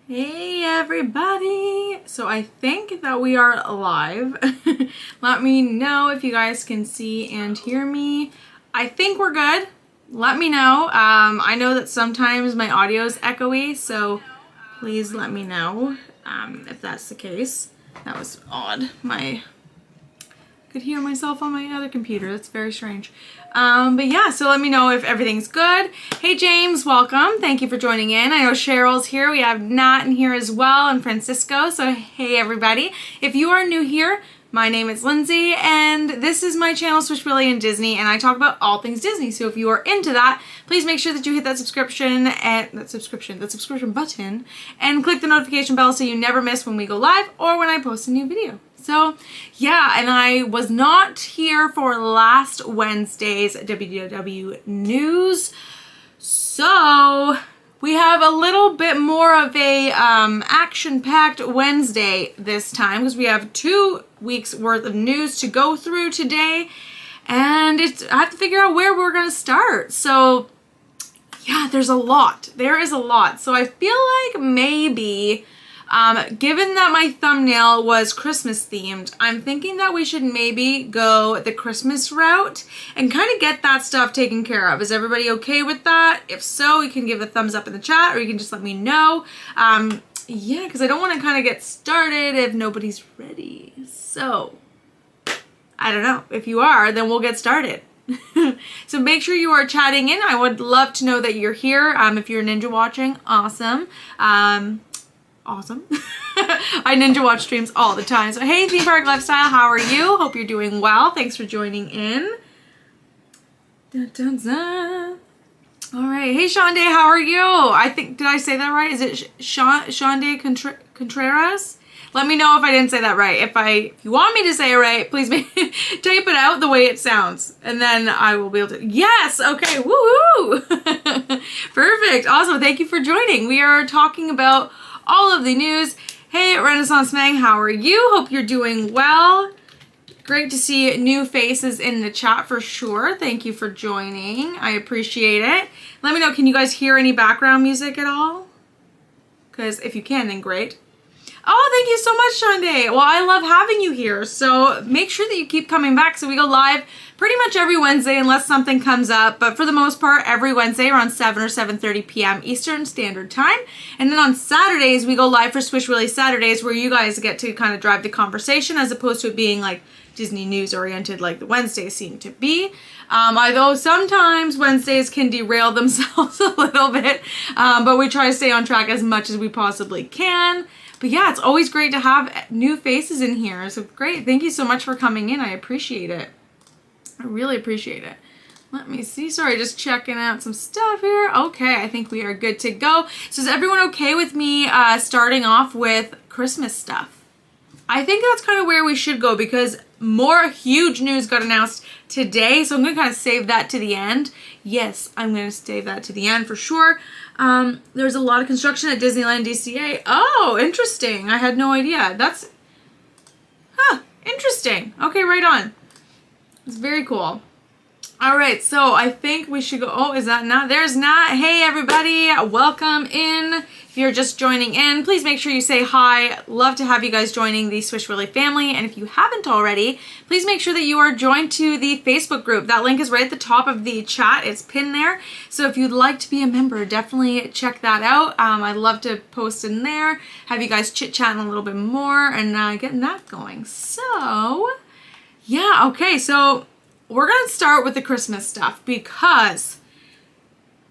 Hey everybody! So I think that we are live. Let me know if you guys can see and hear me. I think we're good. Let me know. I know that sometimes my audio is echoey, so please let me know if that's the case. That was odd. I could hear myself on my other computer. That's very strange. But yeah, so let me know if everything's good. Hey James, welcome. Thank you for joining in. I know Cheryl's here. We have Nat in here as well and Francisco. So hey everybody. If you are new here, my name is Lindsay and this is my channel SwishWilly and Disney, and I talk about all things Disney. So if you are into that, please make sure that you hit that subscription button and click the notification bell so you never miss when we go live or when I post a new video. So yeah, and I was not here for last Wednesday's WDW news, so we have a little bit more of a action-packed Wednesday this time because we have 2 weeks worth of news to go through today, and I have to figure out where we're gonna start. So yeah, there's a lot. There is a lot. So I feel like maybe given that my thumbnail was Christmas themed, I'm thinking that we should maybe go the Christmas route and kind of get that stuff taken care of. Is everybody okay with that? If so, you can give a thumbs up in the chat or you can just let me know. Yeah, because I don't want to kind of get started if nobody's ready. So, I don't know. If you are, then we'll get started. So make sure you are chatting in. I would love to know that you're here. If you're ninja watching, awesome. Awesome. I ninja watch streams all the time. So hey, Theme Park Lifestyle, how are you? Hope you're doing well. Thanks for joining in. Dun, dun, dun. All right. Hey, Shonday, how are you? I think, did I say that right? Is it Shonday Contreras? Let me know if I didn't say that right. If you want me to say it right, please type it out the way it sounds, and then I will be able to. Yes. Okay. Woohoo! Perfect. Awesome. Thank you for joining. We are talking about all of the news. Hey, Renaissance Mang, how are you? Hope you're doing well. Great to see new faces in the chat for sure. Thank you for joining. I appreciate it. Let me know, can you guys hear any background music at all? Because if you can, then great. Oh, thank you so much, Shonday. Well, I love having you here. So make sure that you keep coming back. So we go live pretty much every Wednesday unless something comes up. But for the most part, every Wednesday around 7 or 7:30 p.m. Eastern Standard Time. And then on Saturdays, we go live for SwishWilly Saturdays where you guys get to kind of drive the conversation as opposed to it being like Disney news oriented like the Wednesdays seem to be. Although sometimes Wednesdays can derail themselves a little bit. But we try to stay on track as much as we possibly can. But yeah, it's always great to have new faces in here. So great. Thank you so much for coming in. I appreciate it. I really appreciate it. Let me see. Sorry, just checking out some stuff here. Okay, I think we are good to go. So is everyone okay with me starting off with Christmas stuff? I think that's kind of where we should go because more huge news got announced today. So I'm going to kind of save that to the end. Yes, I'm going to save that to the end for sure. There's a lot of construction at Disneyland DCA. Oh, interesting. I had no idea. That's, interesting. Okay, right on. It's very cool. All right, so I think we should go. Oh, is that Nat? There's Nat. Hey, everybody. Welcome in. If you're just joining in, please make sure you say hi. Love to have you guys joining the SwishWilly family. And if you haven't already, please make sure that you are joined to the Facebook group. That link is right at the top of the chat. It's pinned there. So if you'd like to be a member, definitely check that out. I'd love to post in there, have you guys chit-chatting a little bit more and getting that going. So, yeah, okay, so we're going to start with the Christmas stuff because,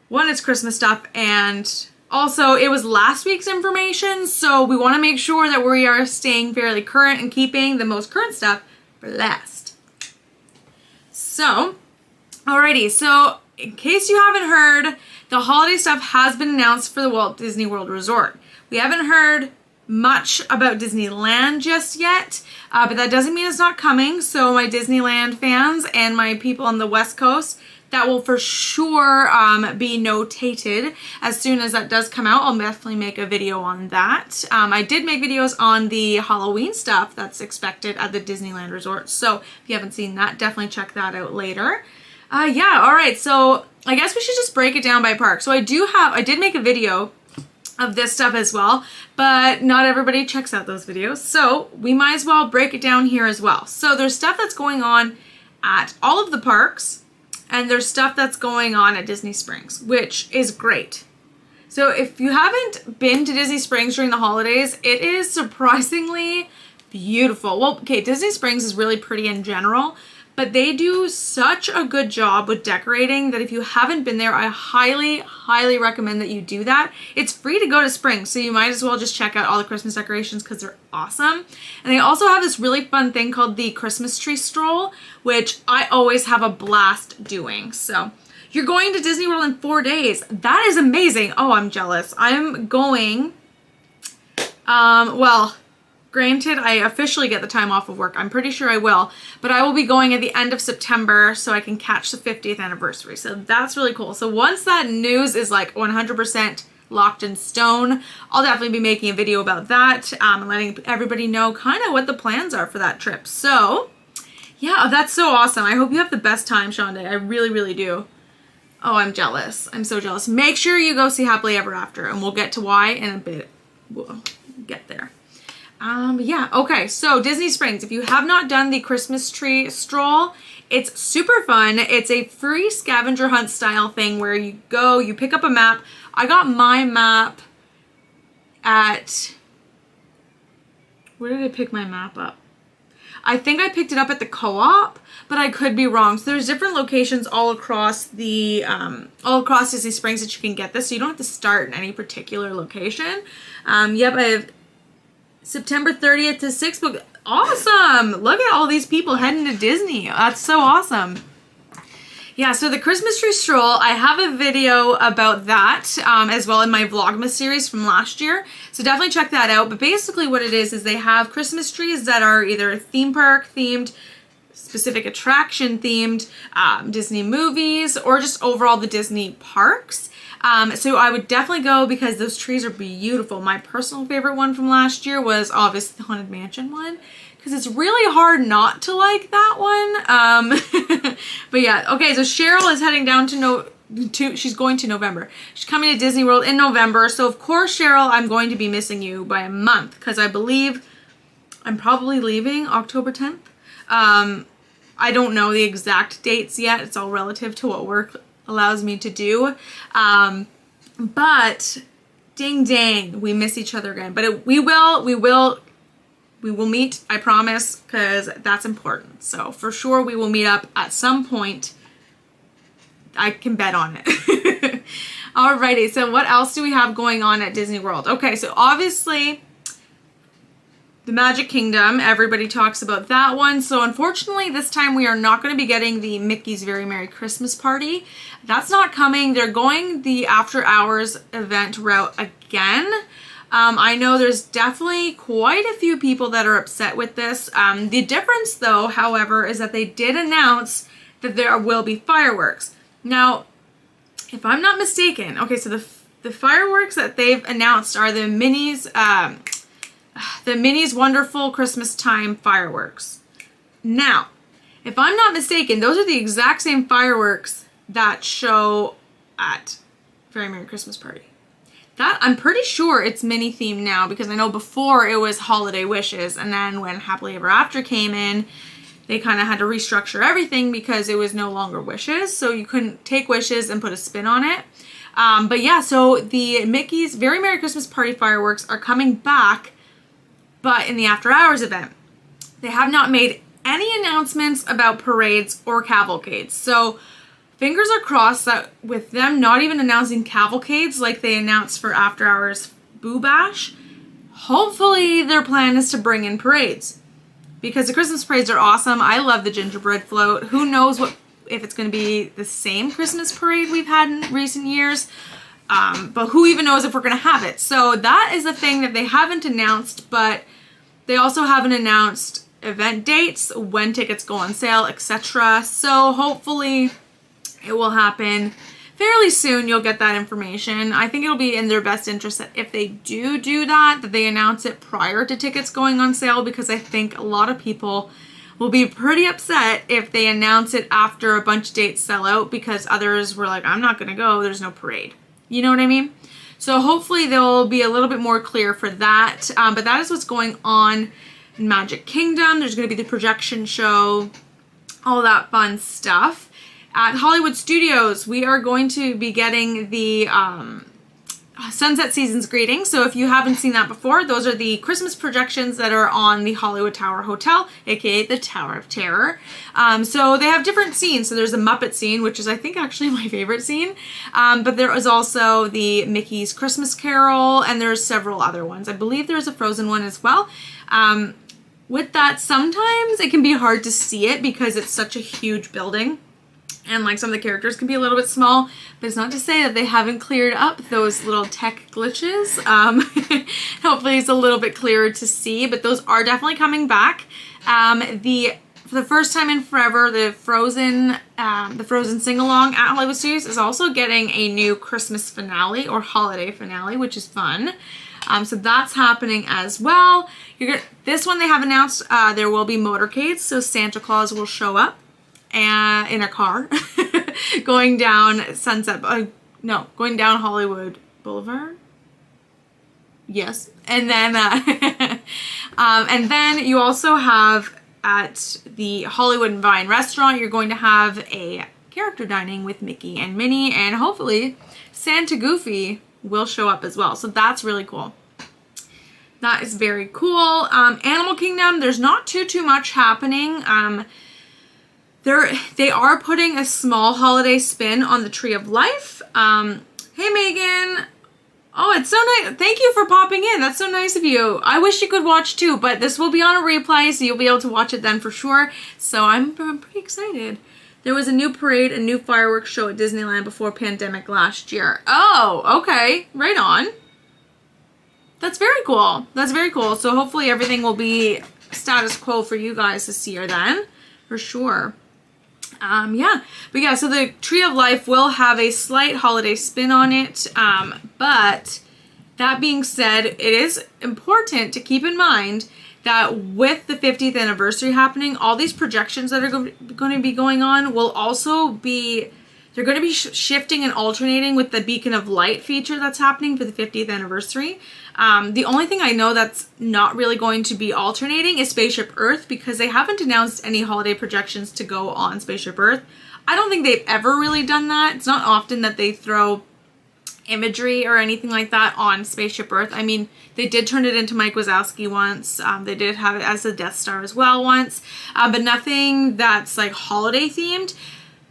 one, it's Christmas stuff, and also it was last week's information, so we want to make sure that we are staying fairly current and keeping the most current stuff for last. So, alrighty, so in case you haven't heard, the holiday stuff has been announced for the Walt Disney World Resort. We haven't heard much about Disneyland just yet, but that doesn't mean it's not coming. So my Disneyland fans and my people on the West Coast, that will for sure be notated. As soon as that does come out, I'll definitely make a video on that. I did make videos on the Halloween stuff that's expected at the Disneyland Resort. So if you haven't seen that, definitely check that out later. Yeah, all right. So I guess we should just break it down by park. So I did make a video of this stuff as well, but not everybody checks out those videos, so we might as well break it down here as well. So there's stuff that's going on at all of the parks, and there's stuff that's going on at Disney Springs, which is great. So if you haven't been to Disney Springs during the holidays, it is surprisingly beautiful. Well, okay, Disney Springs is really pretty in general, but they do such a good job with decorating that if you haven't been there, I highly, highly recommend that you do that. It's free to go to Springs, so you might as well just check out all the Christmas decorations because they're awesome. And they also have this really fun thing called the Christmas tree stroll, which I always have a blast doing. So you're going to Disney World in 4 days. That is amazing. Oh, I'm jealous. I'm going, well, granted, I officially get the time off of work. I'm pretty sure I will, but I will be going at the end of September so I can catch the 50th anniversary. So that's really cool. So once that news is like 100% locked in stone, I'll definitely be making a video about that and letting everybody know kind of what the plans are for that trip. So yeah, that's so awesome. I hope you have the best time, Shonda. I really, really do. Oh, I'm jealous. I'm so jealous. Make sure you go see Happily Ever After, and we'll get to why in a bit. We'll get there. Yeah, okay, so Disney Springs, if you have not done the Christmas tree stroll, it's super fun. It's a free scavenger hunt style thing where you go, you pick up a map. I got my map at, where did I pick my map up? I think I picked it up at the co-op, but I could be wrong. So there's different locations all across the, all across Disney Springs that you can get this, so you don't have to start in any particular location. Yep, I have September 30th to 6th, but awesome! Look at all these people heading to Disney. That's so awesome. Yeah, so the Christmas tree stroll, I have a video about that as well in my Vlogmas series from last year. So definitely check that out. But basically what it is they have Christmas trees that are either theme park themed, specific attraction themed, Disney movies, or just overall the Disney parks. So I would definitely go because those trees are beautiful. My personal favorite one from last year was obviously the Haunted Mansion one, because it's really hard not to like that one. But yeah, okay, so Cheryl is heading down she's going to November. She's coming to Disney World in November. So of course, Cheryl, I'm going to be missing you by a month because I believe I'm probably leaving October 10th. I don't know the exact dates yet. It's all relative to what work allows me to do. But ding dang, we miss each other again. But we will meet, I promise, because that's important. So for sure we will meet up at some point. I can bet on it. Alrighty, so what else do we have going on at Disney World? Okay, so obviously the Magic Kingdom, everybody talks about that one. So unfortunately, this time we are not going to be getting the Mickey's Very Merry Christmas Party. That's not coming. They're going the after hours event route again. I know there's definitely quite a few people that are upset with this. The difference though, however, is that they did announce that there will be fireworks. Now, if I'm not mistaken, okay, so the fireworks that they've announced are the Minnie's Wonderful Christmas Time fireworks. Now, if I'm not mistaken, those are the exact same fireworks that show at Very Merry Christmas Party. That, I'm pretty sure it's Minnie themed now, because I know before it was Holiday Wishes, and then when Happily Ever After came in, they kind of had to restructure everything because it was no longer wishes, so you couldn't take wishes and put a spin on it. But yeah, so the Mickey's Very Merry Christmas Party fireworks are coming back, but in the after hours event. They have not made any announcements about parades or cavalcades. So fingers are crossed that with them not even announcing cavalcades like they announced for after hours Boo Bash, hopefully their plan is to bring in parades. Because the Christmas parades are awesome. I love the gingerbread float. Who knows if it's going to be the same Christmas parade we've had in recent years. But who even knows if we're going to have it. So that is a thing that they haven't announced, but they also haven't announced event dates, when tickets go on sale, etc. So hopefully it will happen fairly soon. You'll get that information. I think it'll be in their best interest that if they do that they announce it prior to tickets going on sale, because I think a lot of people will be pretty upset if they announce it after a bunch of dates sell out, because others were like, I'm not going to go, there's no parade. You know what I mean? So hopefully they'll be a little bit more clear for that. But that is what's going on in Magic Kingdom. There's going to be the projection show, all that fun stuff. At Hollywood Studios, we are going to be getting the Sunset Seasons Greetings. So if you haven't seen that before, those are the Christmas projections that are on the Hollywood Tower Hotel, aka the Tower of Terror. So they have different scenes. So there's a Muppet scene, which is I think actually my favorite scene. But there is also the Mickey's Christmas Carol, and there's several other ones. I believe there's a Frozen one as well. With that, sometimes it can be hard to see it because it's such a huge building. And like some of the characters can be a little bit small, but it's not to say that they haven't cleared up those little tech glitches. Hopefully it's a little bit clearer to see, but those are definitely coming back. For the first time in forever, the Frozen sing-along at Hollywood Studios is also getting a new Christmas finale or holiday finale, which is fun. So that's happening as well. This one they have announced there will be motorcades, so Santa Claus will show up in a car going down going down Hollywood Boulevard. Yes. And then and then you also have at the Hollywood and Vine restaurant, you're going to have a character dining with Mickey and Minnie, and hopefully Santa Goofy will show up as well. So that's really cool. That is very cool. Animal Kingdom, there's not too much happening. They are putting a small holiday spin on the Tree of Life. Hey, Megan. Oh, it's so nice. Thank you for popping in. That's so nice of you. I wish you could watch too, but this will be on a replay, so you'll be able to watch it then for sure. So I'm pretty excited. There was a new parade, a new fireworks show at Disneyland before pandemic last year. Oh, okay. Right on. That's very cool. That's very cool. So hopefully everything will be status quo for you guys this year then, for sure. Yeah, but yeah, so the Tree of Life will have a slight holiday spin on it, but that being said, it is important to keep in mind that with the 50th anniversary happening, all these projections that are going to be going on will also be, they're going to be shifting and alternating with the Beacon of Light feature that's happening for the 50th anniversary. The only thing I know that's not really going to be alternating is Spaceship Earth, because they haven't announced any holiday projections to go on Spaceship Earth. I don't think they've ever really done that. It's not often that they throw imagery or anything like that on Spaceship Earth. I mean, they did turn it into Mike Wazowski once. They did have it as a Death Star as well once, but nothing that's like holiday themed.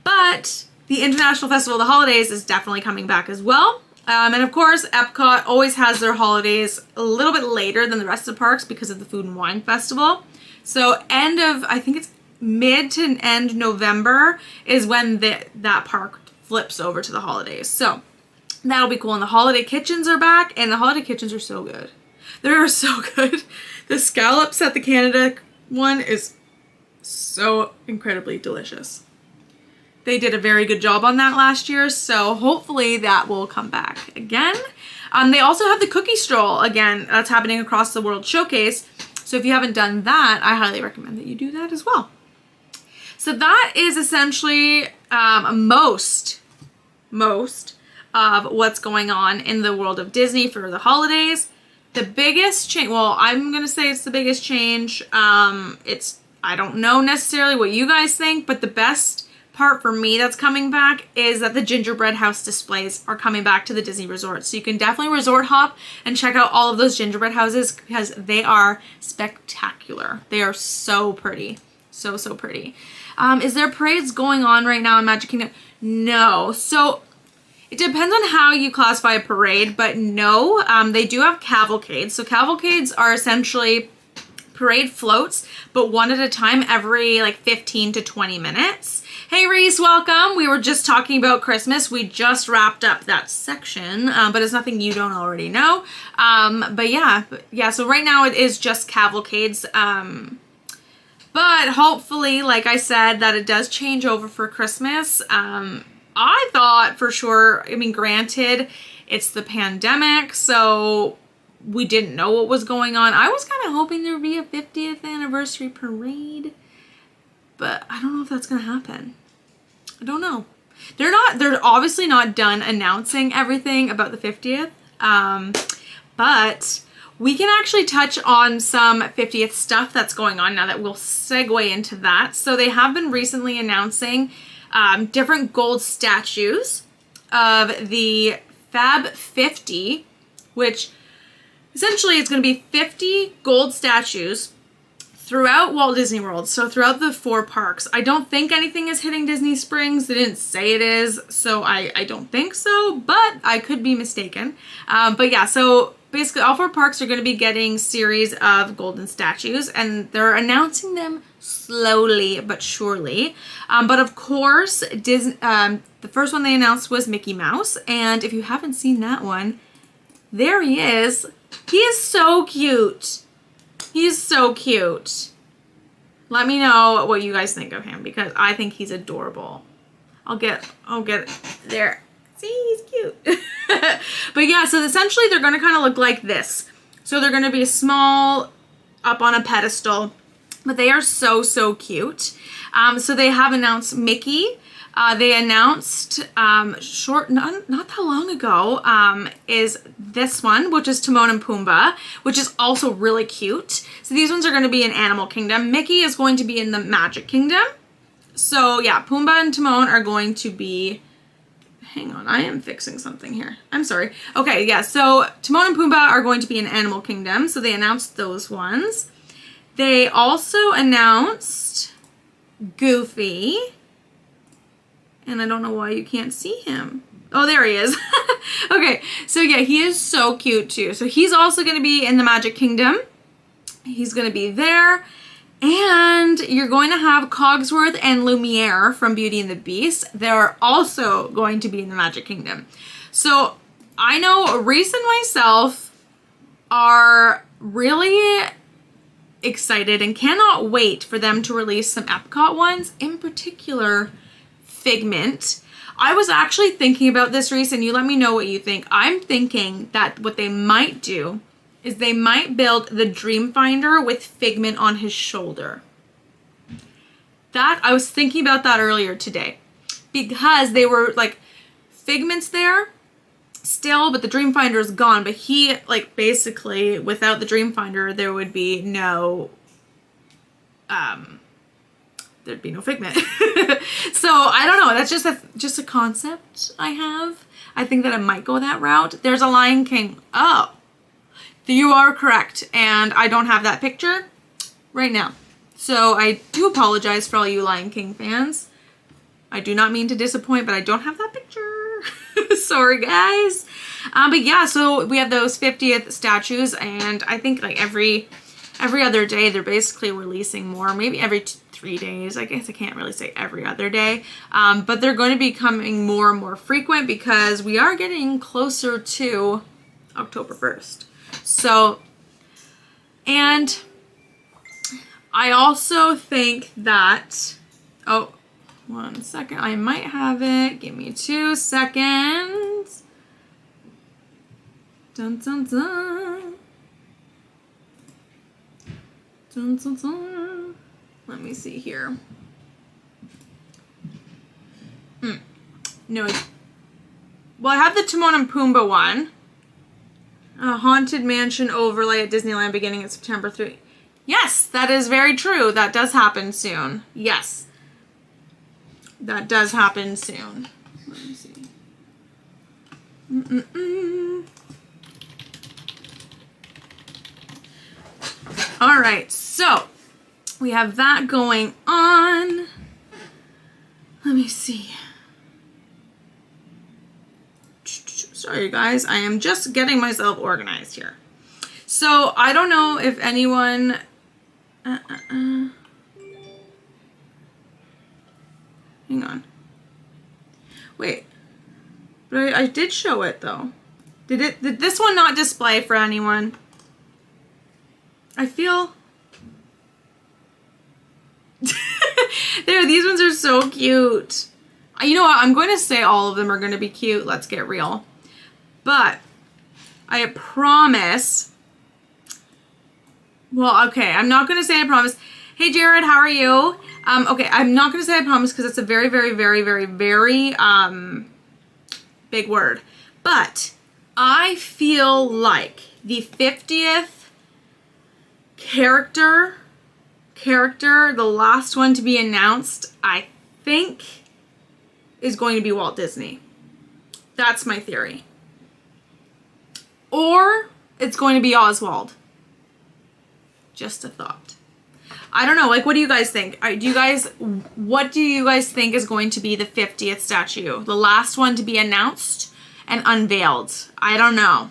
But the International Festival of the Holidays is definitely coming back as well. And of course, EPCOT always has their holidays a little bit later than the rest of the parks because of the Food and Wine Festival. So I think it's mid to end November is when that park flips over to the holidays. So that'll be cool. And the holiday kitchens are back, and the holiday kitchens are so good. They're so good. The scallops at the Canada one is so incredibly delicious. They did a very good job on that last year, so hopefully that will come back again. They also have the cookie stroll again. That's happening across the World Showcase. So if you haven't done that, I highly recommend that you do that as well. So that is essentially most of what's going on in the world of Disney for the holidays. The biggest change, well, I'm going to say it's the biggest change. I don't know necessarily what you guys think, but the best part for me that's coming back is that the gingerbread house displays are coming back to the Disney resorts. So you can definitely resort hop and check out all of those gingerbread houses because they are spectacular. They are so pretty. So pretty. Is there parades going on right now in Magic Kingdom? No. So it depends on how you classify a parade, but no, they do have cavalcades. So cavalcades are essentially parade floats, but one at a time every like 15 to 20 minutes. Hey Reese, welcome. We were just talking about Christmas. We just wrapped up that section, but it's nothing you don't already know. But yeah, so right now it is just cavalcades. But hopefully, like I said, that it does change over for Christmas. I thought for sure, I mean, granted, it's the pandemic, so we didn't know what was going on. I was kind of hoping there would be a 50th anniversary parade, but I don't know if that's going to happen. I don't know. they're obviously not done announcing everything about the 50th, but we can actually touch on some 50th stuff that's going on now that we'll segue into that. So they have been recently announcing different gold statues of the Fab 50, which essentially it's going to be 50 gold statues throughout Walt Disney World, so throughout the 4 parks. I don't think anything is hitting Disney Springs. They didn't say it is, so I don't think so, but I could be mistaken. But yeah, so basically all 4 parks are going to be getting series of golden statues, and they're announcing them slowly but surely. But of course, Disney, the first one they announced was Mickey Mouse, and if you haven't seen that one, there he is. He is so cute. He's so cute. Let me know what you guys think of him, because I think he's adorable. I'll get there. See, he's cute. But yeah, so essentially they're going to kind of look like this. So they're going to be small, up on a pedestal, but they are so, so cute. So they have announced Mickey. They announced not that long ago is this one, which is Timon and Pumbaa, which is also really cute. So these ones are going to be in Animal Kingdom. Mickey is going to be in the Magic Kingdom. So yeah, Pumbaa and Timon are going to be... Hang on, I am fixing something here. I'm sorry. Okay, yeah, so Timon and Pumbaa are going to be in Animal Kingdom. So they announced those ones. They also announced Goofy. And I don't know why you can't see him. Oh, there he is. Okay, so yeah, he is so cute too. So he's also going to be in the Magic Kingdom. He's going to be there. And you're going to have Cogsworth and Lumiere from Beauty and the Beast. They're also going to be in the Magic Kingdom. So I know Reese and myself are really excited and cannot wait for them to release some EPCOT ones, in particular Figment. I was actually thinking about this, Reese, and you let me know what you think. I'm thinking that what they might do is they might build the Dreamfinder with Figment on his shoulder. I was thinking about that earlier today, because they were like, Figment's there still, but the Dreamfinder is gone. But he, like, basically without the Dreamfinder, there would be no, there'd be no Figment. So I don't know. That's just a concept I have. I think that it might go that route. There's a Lion King. Oh, you are correct. And I don't have that picture right now. So I do apologize for all you Lion King fans. I do not mean to disappoint, but I don't have that picture. Sorry, guys. But yeah, so we have those 50th statues, and I think like every other day they're basically releasing more. Maybe every 3 days. I guess I can't really say every other day. But they're going to be becoming more and more frequent, because we are getting closer to October 1st. So, and I also think that, oh, 1 second, I might have it. Give me 2 seconds. Dun, dun, dun. Dun, dun, dun. Let me see here. No. Well, I have the Timon and Pumbaa one. Haunted Mansion overlay at Disneyland beginning in September 3. Yes, that is very true. That does happen soon. Yes. That does happen soon. Let me see. All right, so we have that going on. Let me see. Sorry, guys. I am just getting myself organized here. So I don't know if anyone... Hang on. Wait. But I did show it, though. Did this one not display for anyone? I feel... There, these ones are so cute. You know what? I'm going to say all of them are going to be cute. Let's get real. But I promise... Well, okay, I'm not going to say I promise. Hey Jared, how are you? Okay, I'm not going to say I promise because it's a very, very, very, very, very big word. But I feel like the 50th character, the last one to be announced, I think is going to be Walt Disney. That's my theory. Or it's going to be Oswald. Just a thought. I don't know. Like, what do you guys think? What do you guys think is going to be the 50th statue? The last one to be announced and unveiled. I don't know.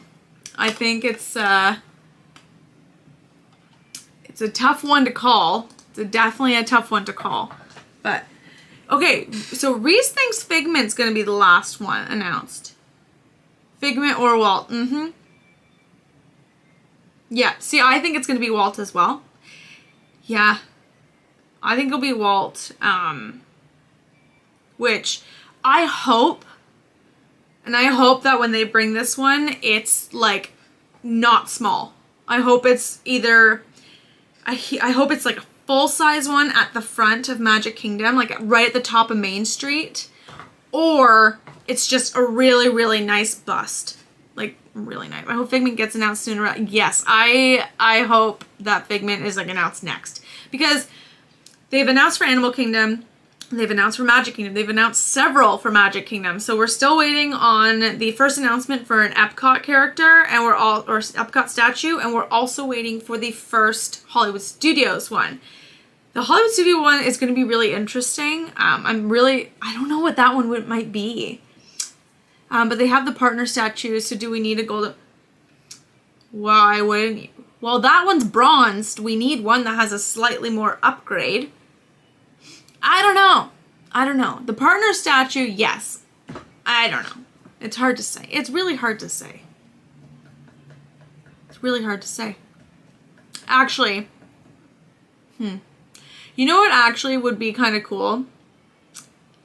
I think it's a tough one to call. It's definitely a tough one to call. But, okay. So, Reese thinks Figment's going to be the last one announced. Figment or Walt. Mm-hmm. Yeah. See, I think it's going to be Walt as well. Yeah, I think it'll be Walt, which I hope, and I hope that when they bring this one, it's, like, not small. I hope it's either, I hope it's, like, a full-size one at the front of Magic Kingdom, like, right at the top of Main Street, or it's just a really, really nice bust. Like, really nice. I hope Figment gets announced sooner. Yes, I hope that Figment is, like, announced next. Because they've announced for Animal Kingdom, they've announced for Magic Kingdom, they've announced several for Magic Kingdom. So we're still waiting on the first announcement for an EPCOT character, and or EPCOT statue, and we're also waiting for the first Hollywood Studios one. The Hollywood Studio one is going to be really interesting. I don't know what that one might be. But they have the partner statues, so do we need a golden... Why wouldn't you? Well, that one's bronzed. We need one that has a slightly more upgrade. I don't know. The partner statue, yes. I don't know. It's hard to say. It's really hard to say. Actually, you know what actually would be kind of cool?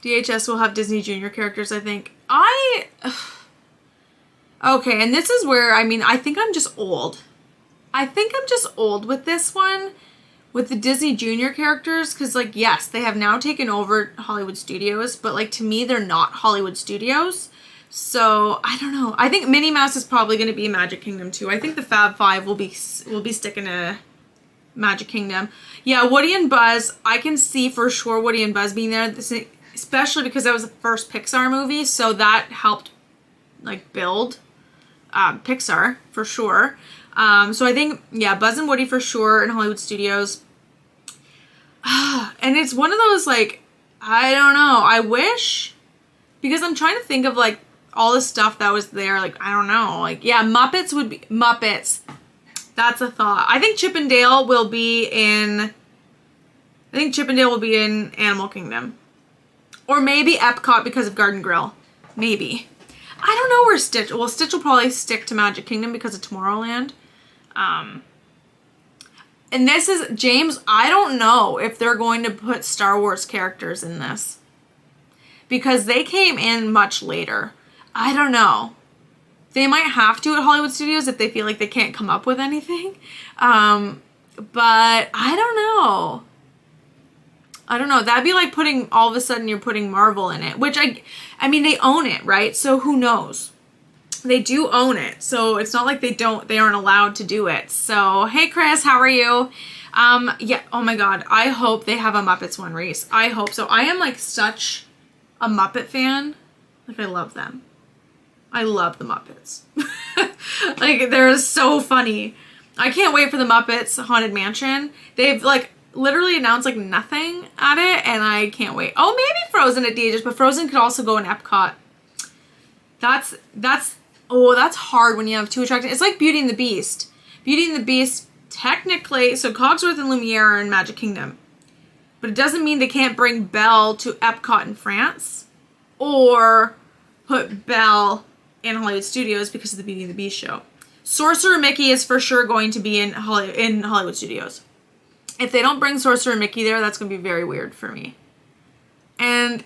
DHS will have Disney Junior characters, I think. Okay, and this is where, I think I'm just old. With this one, with the Disney Junior characters, because, like, yes, they have now taken over Hollywood Studios, but, like, to me, they're not Hollywood Studios. So, I don't know. I think Minnie Mouse is probably going to be Magic Kingdom, too. I think the Fab Five will be sticking to Magic Kingdom. Yeah, Woody and Buzz, I can see for sure Woody and Buzz being there, especially because that was the first Pixar movie, so that helped, like, build Pixar, for sure. So I think, yeah, Buzz and Woody for sure in Hollywood Studios. And it's one of those, like, I don't know. I wish, because I'm trying to think of, like, all the stuff that was there. Like, I don't know. Like, yeah, Muppets would be, Muppets. That's a thought. I think Chip and Dale will be in Animal Kingdom. Or maybe Epcot because of Garden Grill. Maybe. I don't know where Stitch... Well, Stitch will probably stick to Magic Kingdom because of Tomorrowland. And this is... James, I don't know if they're going to put Star Wars characters in this. Because they came in much later. I don't know. They might have to at Hollywood Studios if they feel like they can't come up with anything. But I don't know. That'd be like putting, all of a sudden you're putting Marvel in it, which I mean, they own it, right? So who knows? They do own it. So it's not like they aren't allowed to do it. So, hey Chris, how are you? Yeah, oh my God. I hope they have a Muppets one, Reese. I hope so. I am like such a Muppet fan. Like, I love them. I love the Muppets. Like, they're so funny. I can't wait for the Muppets Haunted Mansion. They've like literally announced like nothing at it, and I can't wait. Oh, maybe Frozen at DHS, but Frozen could also go in Epcot. That's hard when you have two attractions. It's like Beauty and the Beast. Beauty and the Beast, technically, so Cogsworth and Lumiere are in Magic Kingdom. But it doesn't mean they can't bring Belle to Epcot in France. Or put Belle in Hollywood Studios because of the Beauty and the Beast show. Sorcerer Mickey is for sure going to be in Hollywood Studios. If they don't bring Sorcerer Mickey there, that's going to be very weird for me. And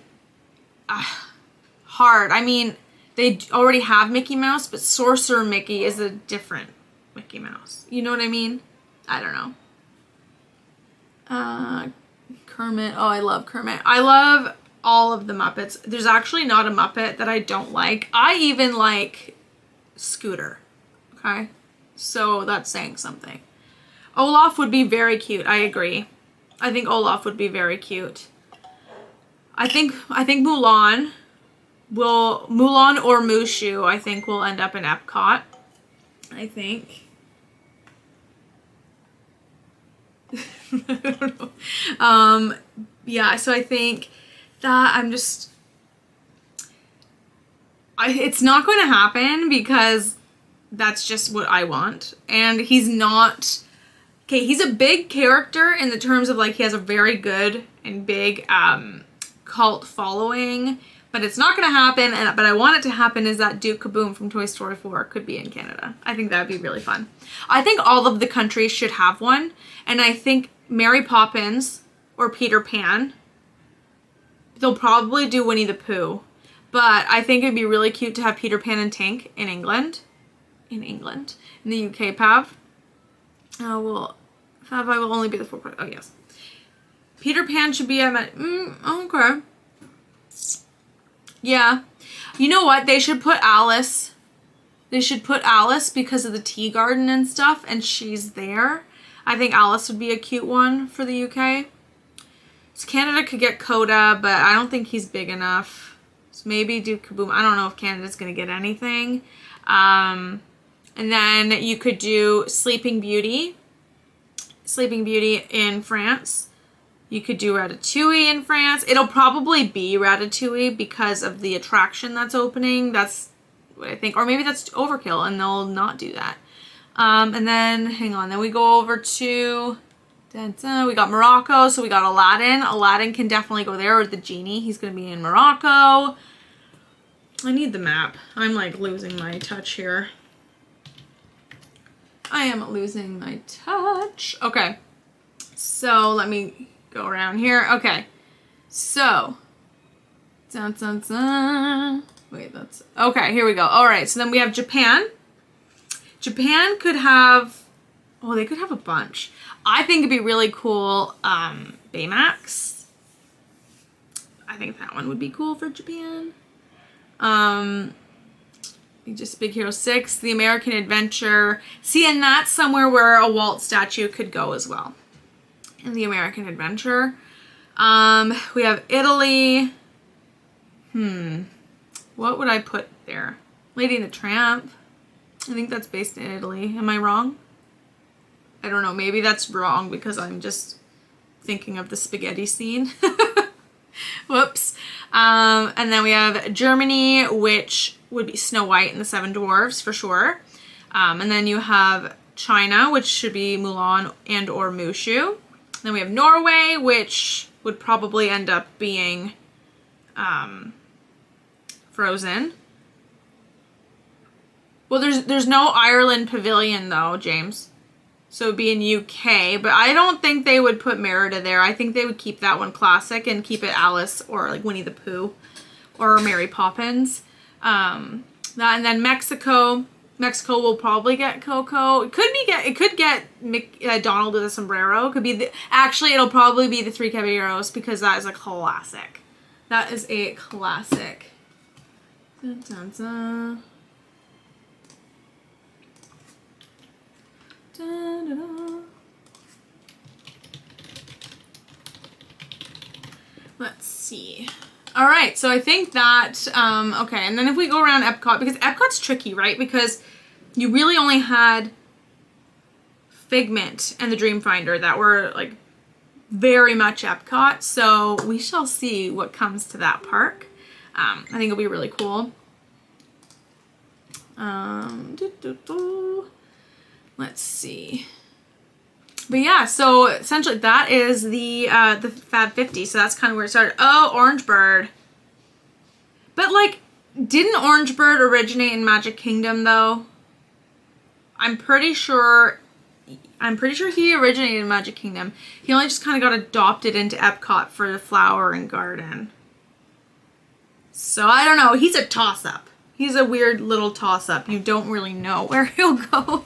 hard. I mean, they already have Mickey Mouse, but Sorcerer Mickey is a different Mickey Mouse. You know what I mean? I don't know. Kermit. Oh, I love Kermit. I love all of the Muppets. There's actually not a Muppet that I don't like. I even like Scooter. Okay? So that's saying something. Olaf would be very cute. I agree. I think Olaf would be very cute. I think Mulan or Mushu, I think, will end up in Epcot. I think. I don't know. Yeah, so I think that it's not going to happen because that's just what I want. And he's not, okay, he's a big character in the terms of like he has a very good and big cult following, but it's not going to happen. But I want it to happen is that Duke Kaboom from Toy Story 4 could be in Canada. I think that would be really fun. I think all of the countries should have one. And I think Mary Poppins or Peter Pan, they'll probably do Winnie the Pooh. But I think it'd be really cute to have Peter Pan and Tink in England. In the UK, Pav. Well, Pav, I will only be the 4 part. Oh, yes. Peter Pan should be at okay. Yeah. You know what? They should put Alice. They should put Alice because of the tea garden and stuff, and she's there. I think Alice would be a cute one for the UK. So Canada could get Coda, but I don't think he's big enough. So maybe Duke Kaboom. I don't know if Canada's going to get anything. And then you could do Sleeping Beauty. Sleeping Beauty in France. You could do Ratatouille in France. It'll probably be Ratatouille because of the attraction that's opening. That's what I think. Or maybe that's overkill and they'll not do that. And then, hang on, then we go over to, we got Morocco, so we got Aladdin. Aladdin can definitely go there, or the genie. He's going to be in Morocco. I need the map. I'm like losing my touch here. I am losing my touch. Okay, so let me go around here. Okay, so, wait, that's, okay, here we go. All right, so then we have Japan. Japan could have, oh, they could have a bunch. I think it'd be really cool, Baymax. I think that one would be cool for Japan. Just Big Hero 6, The American Adventure. See, and that's somewhere where a Walt statue could go as well. In The American Adventure. We have Italy. What would I put there? Lady and the Tramp. I think that's based in Italy. Am I wrong? I don't know. Maybe that's wrong because I'm just thinking of the spaghetti scene. Whoops. And then we have Germany, which would be Snow White and the Seven Dwarfs for sure. And then you have China, which should be Mulan and or Mushu. Then we have Norway, which would probably end up being Frozen. Well, there's no Ireland Pavilion though, James. So it'd be in UK, but I don't think they would put Merida there. I think they would keep that one classic and keep it Alice or like Winnie the Pooh or Mary Poppins. And then Mexico. Mexico will probably get Coco. It could get Donald with a sombrero. It could be actually it'll probably be the Three Caballeros because that is a classic. That is a classic. Dun, dun, dun. Da, da, da. Let's see. All right, so I think that, okay, and then if we go around Epcot, because Epcot's tricky, right? Because you really only had Figment and the Dreamfinder that were, like, very much Epcot, so we shall see what comes to that park. I think it'll be really cool. Let's see. But yeah, so essentially that is the Fab 50. So that's kind of where it started. Oh, Orange Bird. But like, didn't Orange Bird originate in Magic Kingdom though? I'm pretty sure he originated in Magic Kingdom. He only just kind of got adopted into Epcot for the Flower and Garden. So I don't know. He's a toss-up. He's a weird little toss-up. You don't really know where he'll go.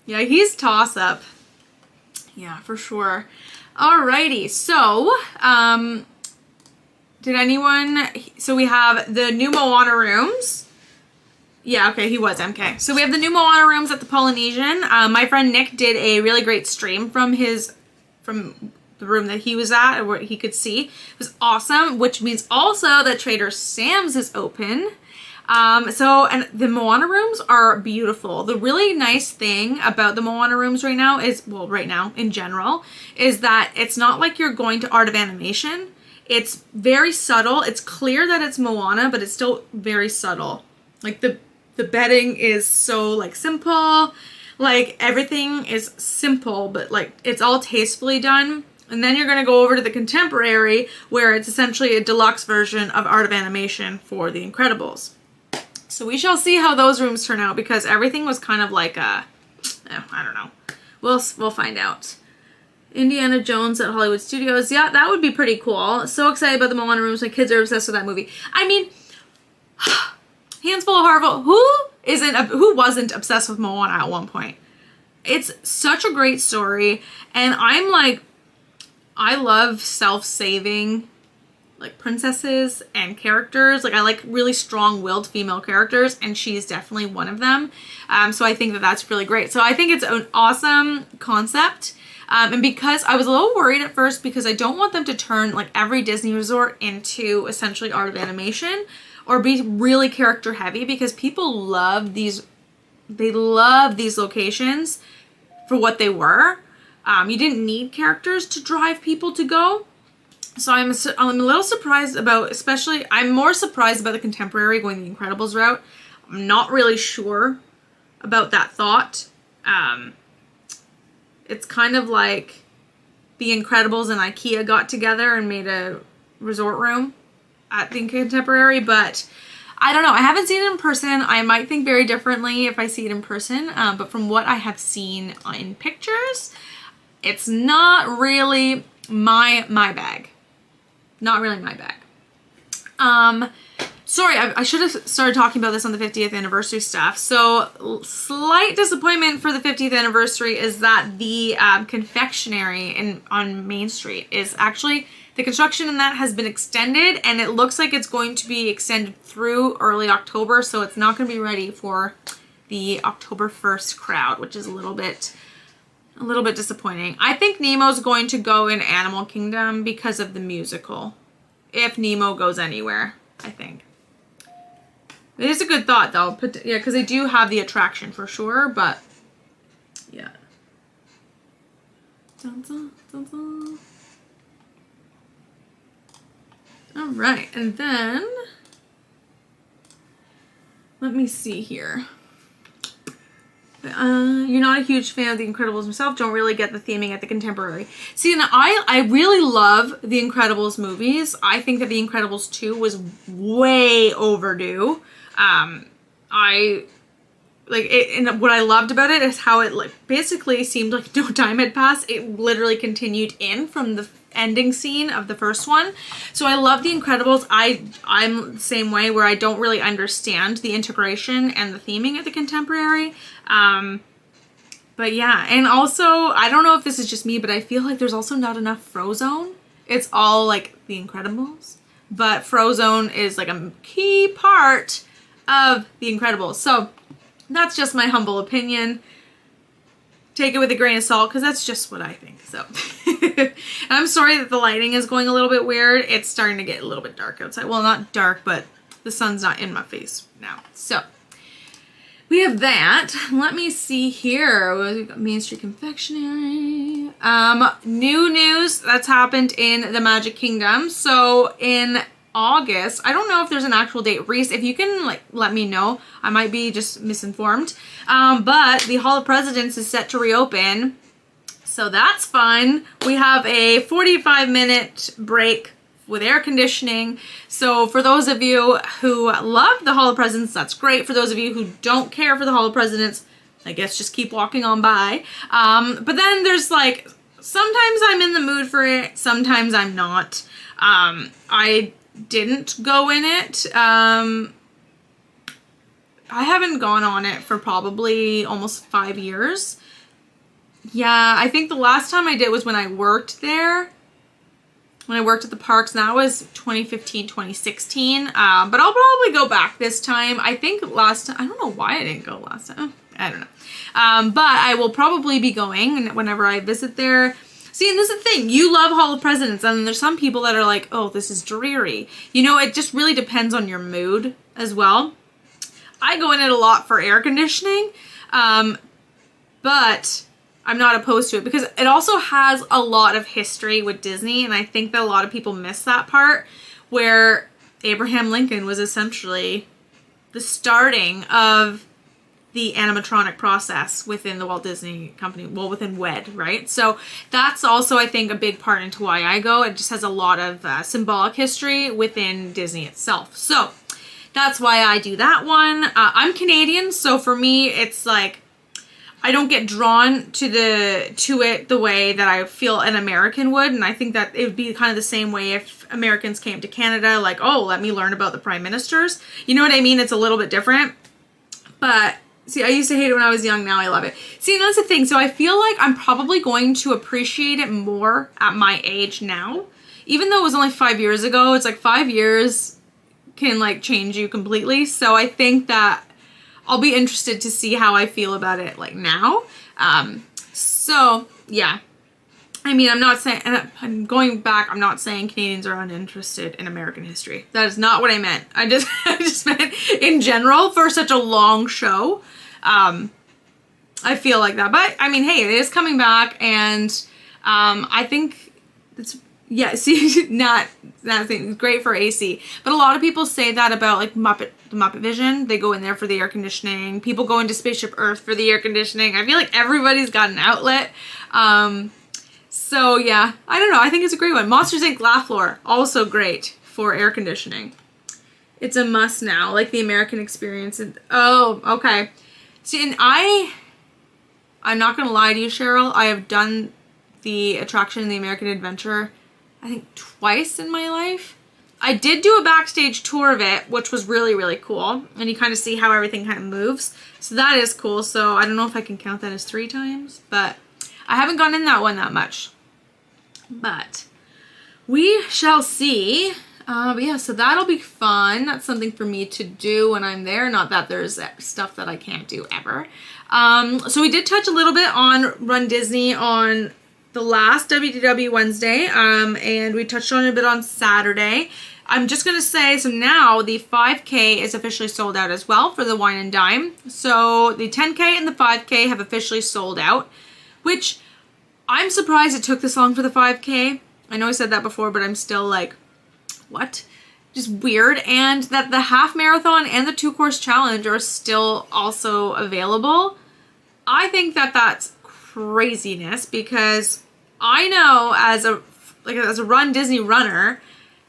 Yeah, he's toss-up. Yeah, for sure. Alrighty, so, so we have the new Moana rooms. Yeah, okay, he was MK. So we have the new Moana rooms at the Polynesian. My friend Nick did a really great stream from the room that he was at, where he could see. It was awesome, which means also that Trader Sam's is open. And the Moana rooms are beautiful. The really nice thing about the Moana rooms right now in general, is that it's not like you're going to Art of Animation. It's very subtle. It's clear that it's Moana, but it's still very subtle. Like the bedding is so like simple, like everything is simple, but like it's all tastefully done. And then you're going to go over to the Contemporary, where it's essentially a deluxe version of Art of Animation for The Incredibles. So we shall see how those rooms turn out, because everything was kind of like I don't know. We'll find out. Indiana Jones at Hollywood Studios. Yeah, that would be pretty cool. So excited about the Moana rooms. My kids are obsessed with that movie. I mean, hands full of Harville. Who wasn't obsessed with Moana at one point? It's such a great story. And I'm like, I love self-saving like princesses and characters. Like I like really strong-willed female characters, and she's definitely one of them. So I think that that's really great. So I think it's an awesome concept. And because I was a little worried at first, because I don't want them to turn like every Disney resort into essentially Art of Animation or be really character heavy, because people love these. They love these locations for what they were. You didn't need characters to drive people to go. So I'm a little surprised about, I'm more surprised about the Contemporary going the Incredibles route. I'm not really sure about that thought. It's kind of like the Incredibles and IKEA got together and made a resort room at the Contemporary, but I don't know. I haven't seen it in person. I might think very differently if I see it in person, but from what I have seen in pictures, it's not really my bag. Not really my bag. Sorry, I should have started talking about this on the 50th anniversary stuff. So, slight disappointment for the 50th anniversary is that the confectionery on Main Street is actually, the construction in that has been extended, and it looks like it's going to be extended through early October, so it's not going to be ready for the October 1st crowd, which is a little bit disappointing. I think Nemo's going to go in Animal Kingdom because of the musical. If Nemo goes anywhere, I think. It is a good thought, though. Yeah, because they do have the attraction for sure, but yeah. Dun, dun, dun, dun. All right, and then let me see here. You're not a huge fan of The Incredibles himself, don't really get the theming at the Contemporary. See, and I really love The Incredibles movies. I think that The Incredibles 2 was way overdue. I like it, and what I loved about it is how it like basically seemed like no time had passed. It literally continued in from the ending scene of the first one. So I love The Incredibles. I'm the same way, where I don't really understand the integration and the theming at the Contemporary. But yeah, and also, I don't know if this is just me, but I feel like there's also not enough Frozone. It's all like The Incredibles, but Frozone is like a key part of The Incredibles. So that's just my humble opinion. Take it with a grain of salt, because that's just what I think. So I'm sorry that the lighting is going a little bit weird. It's starting to get a little bit dark outside. Well, not dark, but the sun's not in my face now. So we have that. Let me see here. We've got Main Street Confectionery. New news that's happened in the Magic Kingdom. So in August, I don't know if there's an actual date. Reese, if you can like let me know. I might be just misinformed. But the Hall of Presidents is set to reopen. So that's fun. We have a 45-minute break with air conditioning. So for those of you who love the Hall of Presidents, that's great. For those of you who don't care for the Hall of Presidents, I guess just keep walking on by. But then there's like, sometimes I'm in the mood for it, sometimes I'm not. I didn't go in it. I haven't gone on it for probably almost 5 years. Yeah, I think the last time I did was when I worked there. When I worked at the parks, and that was 2015, 2016. But I'll probably go back this time. I think last time, I don't know why I didn't go last time. I don't know. But I will probably be going whenever I visit there. See, and this is the thing. You love Hall of Presidents, and there's some people that are like, oh, this is dreary. You know, it just really depends on your mood as well. I go in it a lot for air conditioning, but I'm not opposed to it because it also has a lot of history with Disney, and I think that a lot of people miss that part where Abraham Lincoln was essentially the starting of the animatronic process within the Walt Disney Company, well, within WED, right? So that's also, I think, a big part into why I go. It just has a lot of symbolic history within Disney itself. So that's why I do that one. I'm Canadian, so for me, it's like, I don't get drawn to it the way that I feel an American would, and I think that it would be kind of the same way if Americans came to Canada, like, oh, let me learn about the prime ministers. You know what I mean? It's a little bit different. But see, I used to hate it when I was young. Now I love it. See, and that's the thing. So I feel like I'm probably going to appreciate it more at my age now, even though it was only 5 years ago. It's like 5 years can like change you completely. So I think that I'll be interested to see how I feel about it like now. So yeah, I mean, I'm not saying, and I'm going back, I'm not saying Canadians are uninterested in American history. That is not what I meant. I just meant in general for such a long show. I feel like that, but I mean, hey, it is coming back, and I think it's, yeah, see, not thing, great for AC, but a lot of people say that about like the Muppet Vision. They go in there for the air conditioning. People go into Spaceship Earth for the air conditioning. I feel like everybody's got an outlet. So yeah, I don't know. I think it's a great one. Monsters Inc. Laugh Floor, also great for air conditioning. It's a must now, like the American experience. Oh, okay. See, and I'm not gonna lie to you, Cheryl. I have done the attraction in the American Adventure, I think twice in my life. I did do a backstage tour of it, which was really, really cool. And you kind of see how everything kind of moves. So that is cool. So I don't know if I can count that as 3 times, but I haven't gone in that one that much. But we shall see. But yeah, so that'll be fun. That's something for me to do when I'm there. Not that there's stuff that I can't do ever. So we did touch a little bit on Run Disney on the last WDW Wednesday, and we touched on it a bit on Saturday. I'm just going to say, so now the 5K is officially sold out as well for the Wine and Dime. So the 10K and the 5K have officially sold out, which I'm surprised it took this long for the 5K. I know I said that before, but I'm still like, what? Just weird. And that the half marathon and the 2-course challenge are still also available. I think that that's craziness, because I know as a Run Disney runner,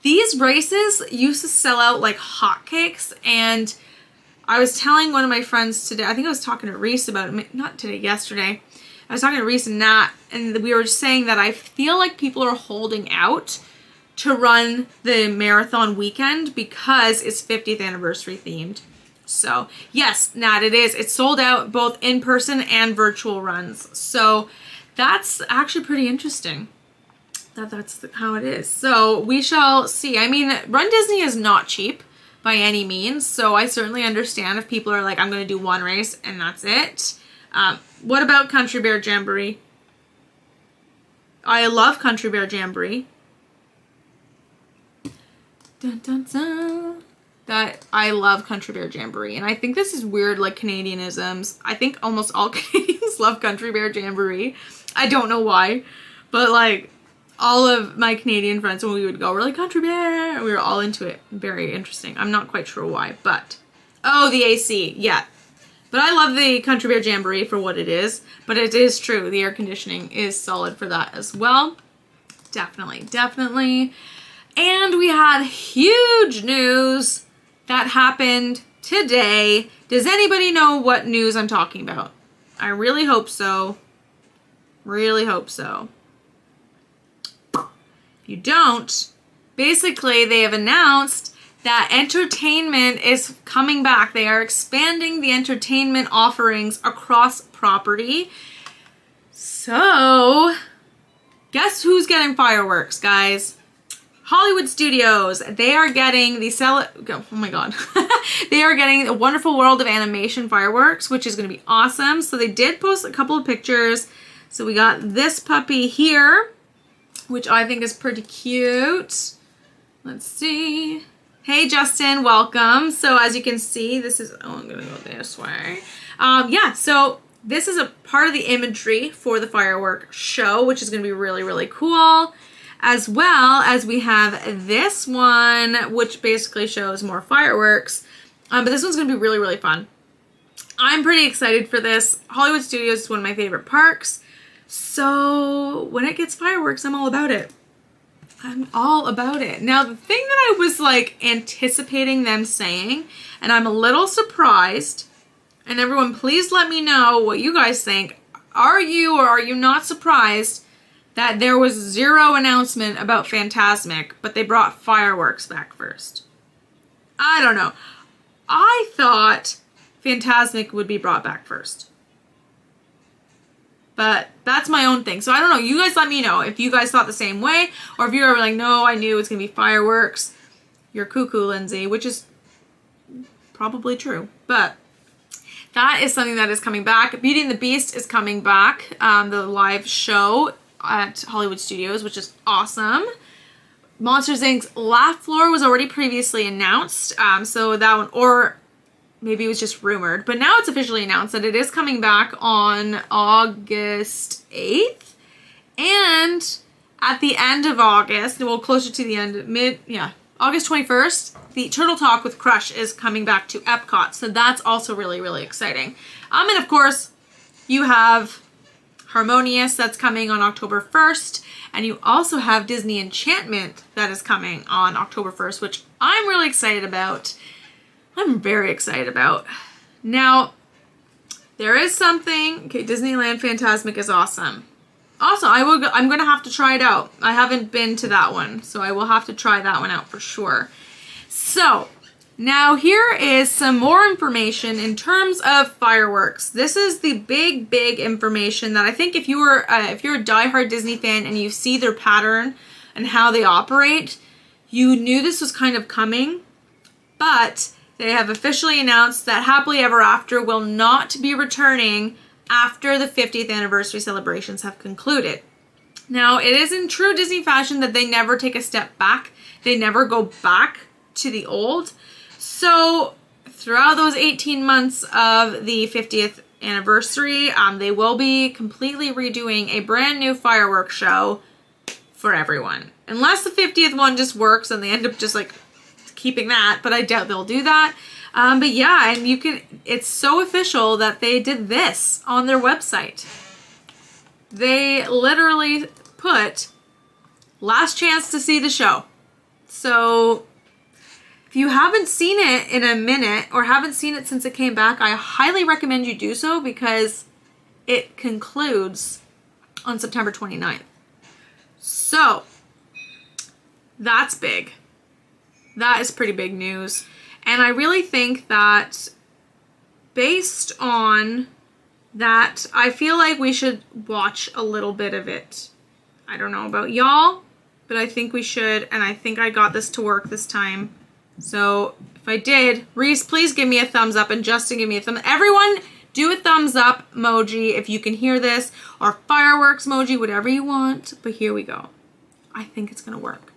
these races used to sell out like hotcakes. And I was telling one of my friends today, I think I was talking to Reese about it, not today, yesterday. I was talking to Reese and Nat, and we were saying that I feel like people are holding out to run the marathon weekend because it's 50th anniversary themed. So yes, Nat, it is. It's sold out both in person and virtual runs. So that's actually pretty interesting. That's how it is. So we shall see. I mean, Run Disney is not cheap by any means. So I certainly understand if people are like, I'm going to do one race and that's it. What about Country Bear Jamboree? I love Country Bear Jamboree. Dun, dun, dun. That I love Country Bear Jamboree. And I think this is weird, like Canadianisms. I think almost all Canadians love Country Bear Jamboree. I don't know why. But like all of my Canadian friends, when we would go, we're like, Country Bear. We were all into it. Very interesting. I'm not quite sure why, but. Oh, the AC. Yeah. But I love the Country Bear Jamboree for what it is. But it is true. The air conditioning is solid for that as well. Definitely, definitely. And we had huge news that happened today. Does anybody know what news I'm talking about? I really hope so. Really hope so. If you don't, basically they have announced that entertainment is coming back. They are expanding the entertainment offerings across property. So, guess who's getting fireworks, guys? Hollywood Studios. They are getting the oh my god. They are getting a Wonderful World of Animation fireworks, which is going to be awesome. So they did post a couple of pictures. So we got this puppy here, which I think is pretty cute. Let's see. Hey Justin, welcome. So as you can see, this is, oh, I'm gonna go this way. Yeah, so this is a part of the imagery for the firework show, which is gonna be really, really cool. As well as we have this one, which basically shows more fireworks. But this one's gonna be really, really fun. I'm pretty excited for this. Hollywood Studios is one of my favorite parks. So when it gets fireworks, I'm all about it. I'm all about it. Now, the thing that I was like anticipating them saying, and I'm a little surprised, and everyone please let me know what you guys think. Are you or are you not surprised that there was zero announcement about Fantasmic, but they brought fireworks back first? I don't know. I thought Fantasmic would be brought back first. But that's my own thing. So I don't know. You guys let me know if you guys thought the same way, or if you were like, no, I knew it's going to be fireworks. You're cuckoo, Lindsay, which is probably true. But that is something that is coming back. Beauty and the Beast is coming back, the live show at Hollywood Studios, which is awesome. Monsters Inc.'s Laugh Floor was already previously announced. So that one, or maybe it was just rumored, but now it's officially announced that it is coming back on August 8th. And at the end of August, well, closer to the end, August 21st, the Turtle Talk with Crush is coming back to EPCOT. So that's also really, really exciting. And of course, you have Harmonious that's coming on October 1st. And you also have Disney Enchantment that is coming on October 1st, which I'm really excited about. I'm very excited about. Now, there is something. Okay, Disneyland Fantasmic is awesome. Also, I'm going to have to try it out. I haven't been to that one, so I will have to try that one out for sure. So, now here is some more information in terms of fireworks. This is the big, big information that I think if you're a diehard Disney fan and you see their pattern and how they operate, you knew this was kind of coming, but they have officially announced that Happily Ever After will not be returning after the 50th anniversary celebrations have concluded. Now, it is in true Disney fashion that they never take a step back. They never go back to the old. So, throughout those 18 months of the 50th anniversary, they will be completely redoing a brand new fireworks show for everyone. Unless the 50th one just works and they end up just like keeping that, but I doubt they'll do that. But yeah, and it's so official that they did this on their website. They literally put last chance to see the show. So if you haven't seen it in a minute or haven't seen it since it came back, I highly recommend you do so because it concludes on September 29th. So that's big. That is pretty big news. And I really think that based on that, I feel like we should watch a little bit of it. I don't know about y'all, but I think we should. And I think I got this to work this time. So if I did, Reese, please give me a thumbs up, and Justin, give me a thumbs up. Everyone, do a thumbs up emoji if you can hear this, or fireworks emoji, whatever you want. But here we go. I think it's going to work.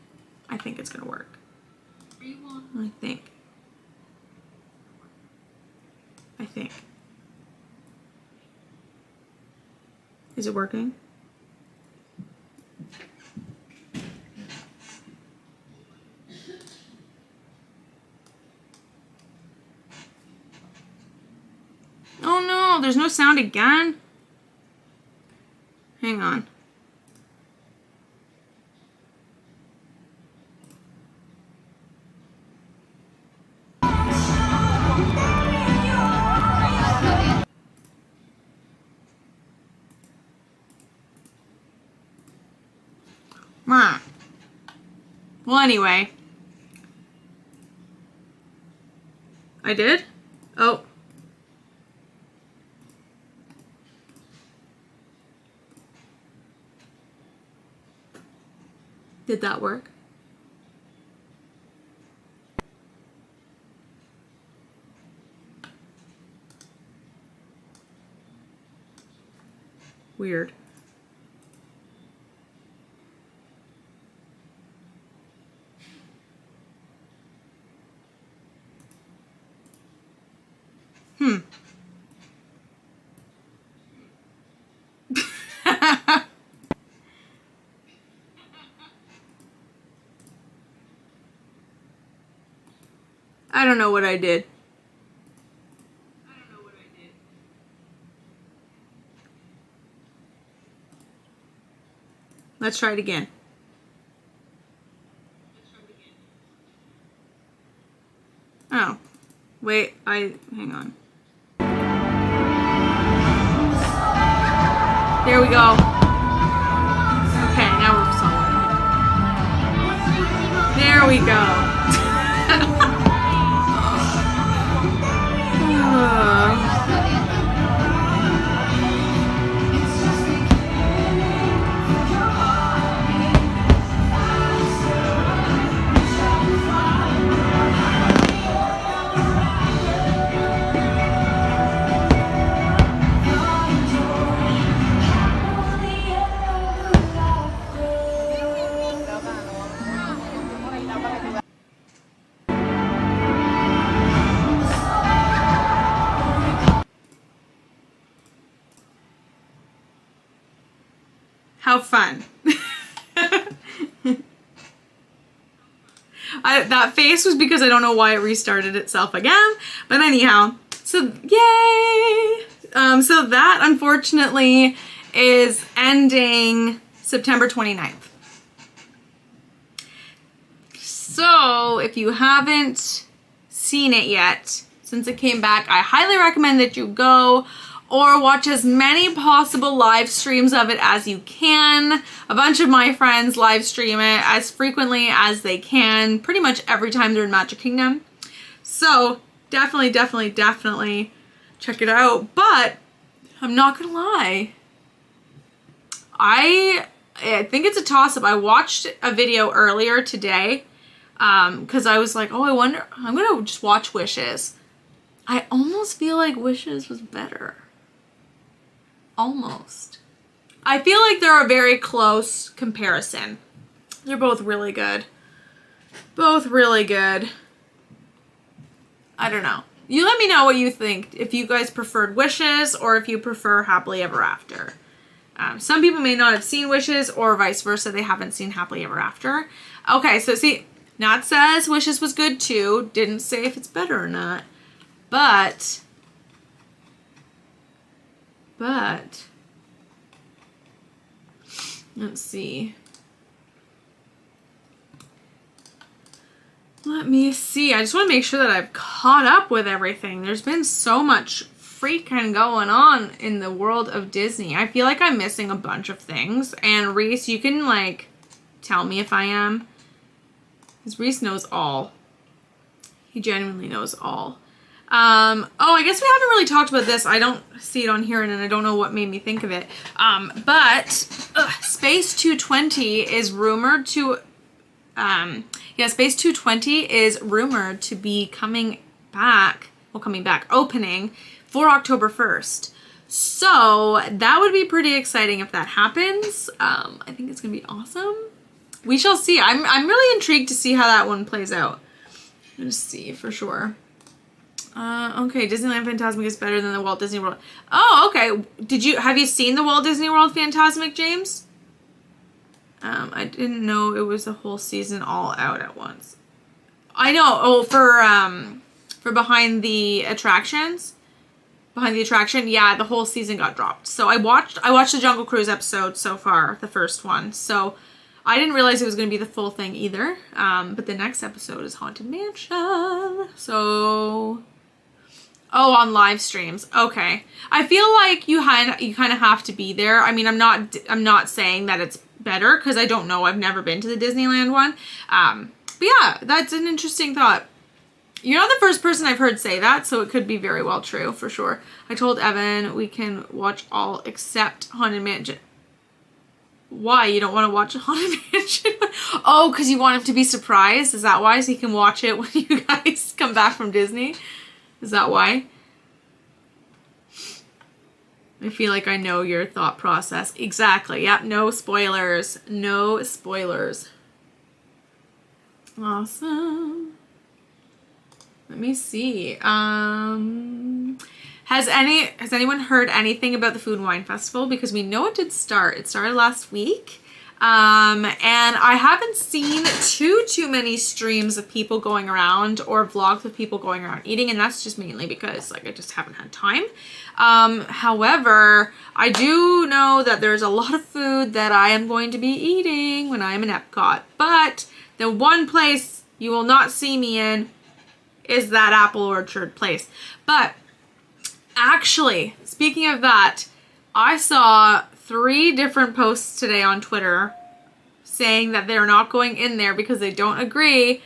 I think it's going to work. I think. Is it working? Oh no, there's no sound again. Hang on. Well, anyway. I did? Oh. Did that work? Weird. I don't know what I did. Let's try it again. Oh, wait, hang on. There we go. Okay, now we're solid. There we go. How fun. That face was because I don't know why it restarted itself again. But anyhow, so yay! So that unfortunately is ending September 29th. So if you haven't seen it yet, since it came back, I highly recommend that you go or watch as many possible live streams of it as you can. A bunch of my friends live stream it as frequently as they can, pretty much every time they're in Magic Kingdom. So definitely check it out. But I'm not gonna lie, I think it's a toss-up. I watched a video earlier today because I was like, oh, I wonder, I'm gonna just watch Wishes. I almost feel like Wishes was better. Almost. I feel like they're a very close comparison. They're both really good. Both really good. I don't know. You let me know what you think. If you guys preferred Wishes or if you prefer Happily Ever After. Some people may not have seen Wishes or vice versa. They haven't seen Happily Ever After. Okay, so see, Nat says Wishes was good too. Didn't say if it's better or not. But let's see. Let me see. I just want to make sure that I've caught up with everything. There's been so much freaking going on in the world of Disney. I feel like I'm missing a bunch of things. And Reese, you can like tell me if I am. Because Reese knows all. He genuinely knows all. Oh, I guess we haven't really talked about this. I don't see it on here and I don't know what made me think of it. But Space 220 is rumored to, Space 220 is rumored to be coming back, opening for October 1st. So that would be pretty exciting if that happens. I think it's going to be awesome. We shall see. I'm really intrigued to see how that one plays out. I'm going to see for sure. Okay, Disneyland Fantasmic is better than the Walt Disney World. Oh, okay. Have you seen the Walt Disney World Fantasmic, James? I didn't know it was a whole season all out at once. I know. Oh, for behind the attractions. Behind the attraction, yeah, the whole season got dropped. So I watched the Jungle Cruise episode so far, the first one. So I didn't realize it was going to be the full thing either. But the next episode is Haunted Mansion. So, on live streams. Okay. I feel like you kind of have to be there. I mean, I'm not saying that it's better because I don't know. I've never been to the Disneyland one. But yeah, that's an interesting thought. You're not the first person I've heard say that, so it could be very well true, for sure. I told Evan we can watch all except Haunted Mansion. Why? You don't want to watch a Haunted Mansion? Oh, because you want him to be surprised? Is that why? So he can watch it when you guys come back from Disney? Is that why? I feel like I know your thought process. Exactly. Yep. No spoilers. No spoilers. Awesome. Let me see. Has anyone heard anything about the Food and Wine Festival? Because we know it did start. It started last week. And I haven't seen too many streams of people going around or vlogs of people going around eating, and that's just mainly because like I just haven't had time. However, I do know that there's a lot of food that I am going to be eating when I am in EPCOT, but the one place you will not see me in is that apple orchard place. But actually, speaking of that, I saw 3 different posts today on Twitter saying that they're not going in there because they don't agree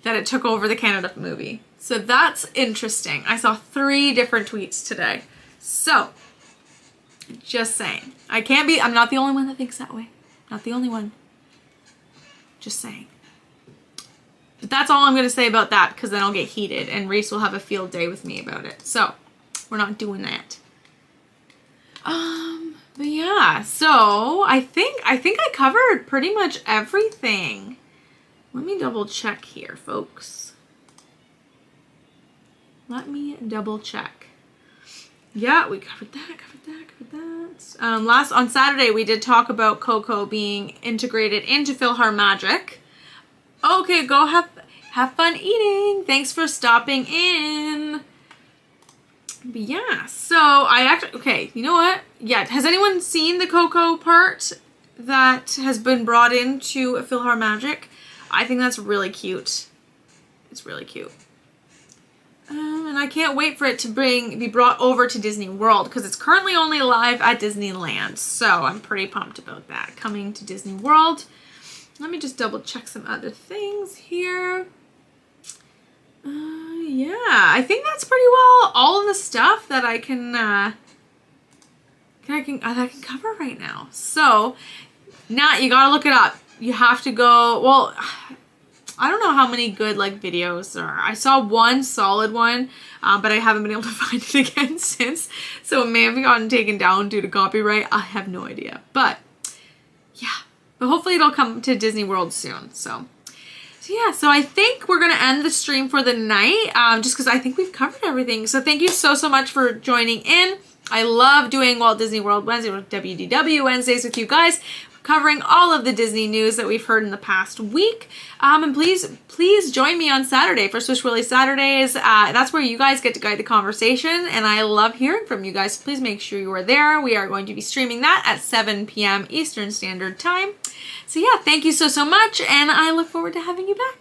that it took over the Canada movie. So that's interesting. I saw 3 different tweets today. So, just saying. I'm not the only one that thinks that way. Not the only one. Just saying. But that's all I'm going to say about that, because then I'll get heated and Reese will have a field day with me about it. So, we're not doing that. But yeah, so I think I covered pretty much everything. Let me double check here, folks. Let me double check. Yeah, we covered that. On Saturday, we did talk about Coco being integrated into Philharmagic. Okay, go have fun eating. Thanks for stopping in. But yeah, so okay, you know what? Yeah, has anyone seen the Coco part that has been brought into Philharmagic? I think that's really cute. It's really cute. And I can't wait for it to be brought over to Disney World, because it's currently only live at Disneyland. So I'm pretty pumped about that coming to Disney World. Let me just double check some other things here. Yeah, I think that's pretty well all of the stuff that I can cover right now. So, Nat, you gotta look it up. You have to go. Well, I don't know how many good like videos there are. I saw one solid one, but I haven't been able to find it again since. So it may have gotten taken down due to copyright. I have no idea. But yeah, but hopefully it'll come to Disney World soon. So yeah, so I think we're going to end the stream for the night, just because I think we've covered everything. So thank you so much for joining in. I love doing Walt Disney World Wednesday or WDW Wednesdays with you guys, covering all of the Disney news that we've heard in the past week. And please join me on Saturday for SwishWilly Saturdays. That's where you guys get to guide the conversation, and I love hearing from you guys. Please make sure you are there. We are going to be streaming that at 7 p.m. Eastern Standard Time. So yeah, thank you so much, and I look forward to having you back.